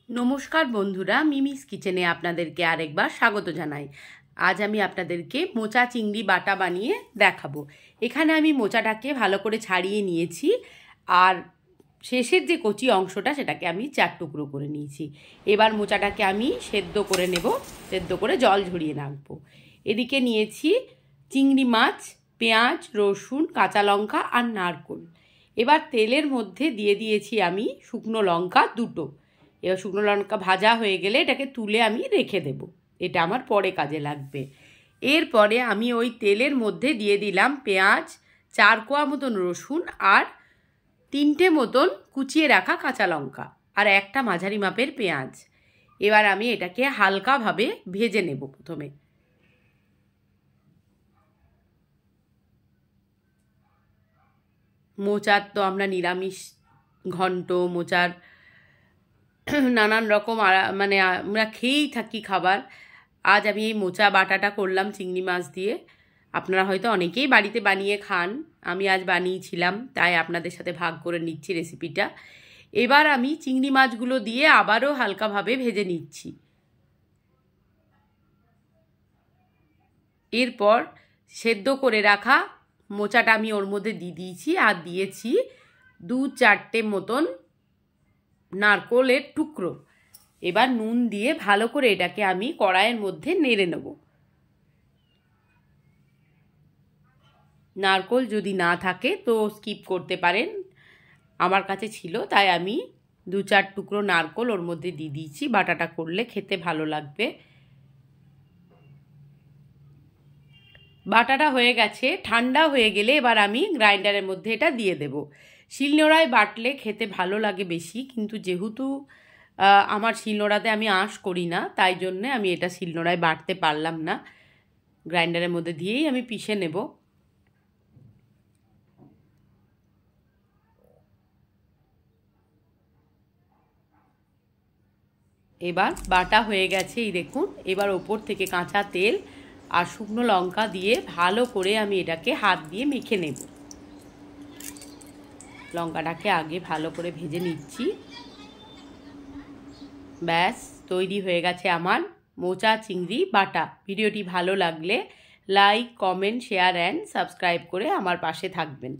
নমস্কার বন্ধুরা, মিমিস কিচেনে আপনাদেরকে আরেকবার স্বাগত জানাই। আজ আমি আপনাদেরকে মোচা চিংড়ি বাটা বানিয়ে দেখাবো। এখানে আমি মোচাটাকে ভালো করে ছাড়িয়ে নিয়েছি, আর শেষের যে কচি অংশটা সেটাকে আমি 4 টুকরো করে নিয়েছি। এবার মোচাটাকে আমি সেদ্ধ করে নেব, সেদ্ধ করে জল ঝরিয়ে রাখবো। এদিকে নিয়েছি চিংড়ি মাছ, পেঁয়াজ, রসুন, কাঁচা লঙ্কা আর নারকেল। এবার তেলের মধ্যে দিয়ে দিয়েছি আমি শুকনো লঙ্কা 2টো। এবার শুকনো লঙ্কা ভাজা হয়ে গেলে এটাকে তুলে আমি রেখে দেব, এটা আমার পরে কাজে লাগবে। এরপরে আমি ওই তেলের মধ্যে দিয়ে দিলাম পেঁয়াজ, 4 কোয়া মতন রসুন আর 3টে মতন কুচিয়ে রাখা কাঁচা লঙ্কা আর একটা মাঝারি মাপের পেঁয়াজ। এবার আমি এটাকে হালকাভাবে ভেজে নেব। প্রথমে মোচার তো আমরা নিরামিষ ঘন্ট, মোচার নানান রকম মানে আমরা খেয়েই থাকি খাবার। আজ আমি এই মোচা বাটাটা করলাম চিংড়ি মাছ দিয়ে। আপনারা হয়তো অনেকেই বাড়িতে বানিয়ে খান, আমি আজ বানিয়েছিলাম তাই আপনাদের সাথে ভাগ করে নিচ্ছি রেসিপিটা। এবার আমি চিংড়ি মাছগুলো দিয়ে আবারও হালকাভাবে ভেজে নিচ্ছি। এরপর সেদ্ধ করে রাখা মোচাটা আমি ওর মধ্যে দিয়ে দিয়েছি, আর দিয়েছি 2-4টে মতন নারকেলের টুকরো। এবার নুন দিয়ে ভালো করে এটাকে আমি কড়াইয়ের মধ্যে নেড়ে নেব। নারকেল যদি না থাকে তো স্কিপ করতে পারেন, আমার কাছে ছিল তাই আমি 2-4 টুকরো নারকেল ওর মধ্যে দিয়ে দিয়েছি। বাটাটা করলে খেতে ভালো লাগবে। বাটাটা হয়ে গেছে, ঠান্ডা হয়ে গেলে এবার আমি গ্রাইন্ডারের মধ্যে এটা দিয়ে দেব। শিলনোড়ায় বাটলে খেতে ভালো লাগে বেশি, কিন্তু যেহেতু আমার শিলনোড়াতে আমি আঁশ করি না, তাই জন্যে আমি এটা শিলনোড়ায় বাটতে পারলাম না। গ্রাইন্ডারের মধ্যে দিয়েই আমি পিষে নেব। এবার বাটা হয়ে গেছে, এই দেখুন। এবার ওপর থেকে কাঁচা তেল আর শুকনো লঙ্কা দিয়ে ভালো করে আমি এটাকে হাত দিয়ে মেখে নেব। লঙ্কাটাকে আগে ভালো করে ভেজে নিচ্ছি। ব্যাস তৈরি হয়ে গেছে আমার মোচা চিংড়ি বাটা। ভিডিওটি ভালো লাগলে like, comment, share and subscribe করে আমার পাশে থাকবেন।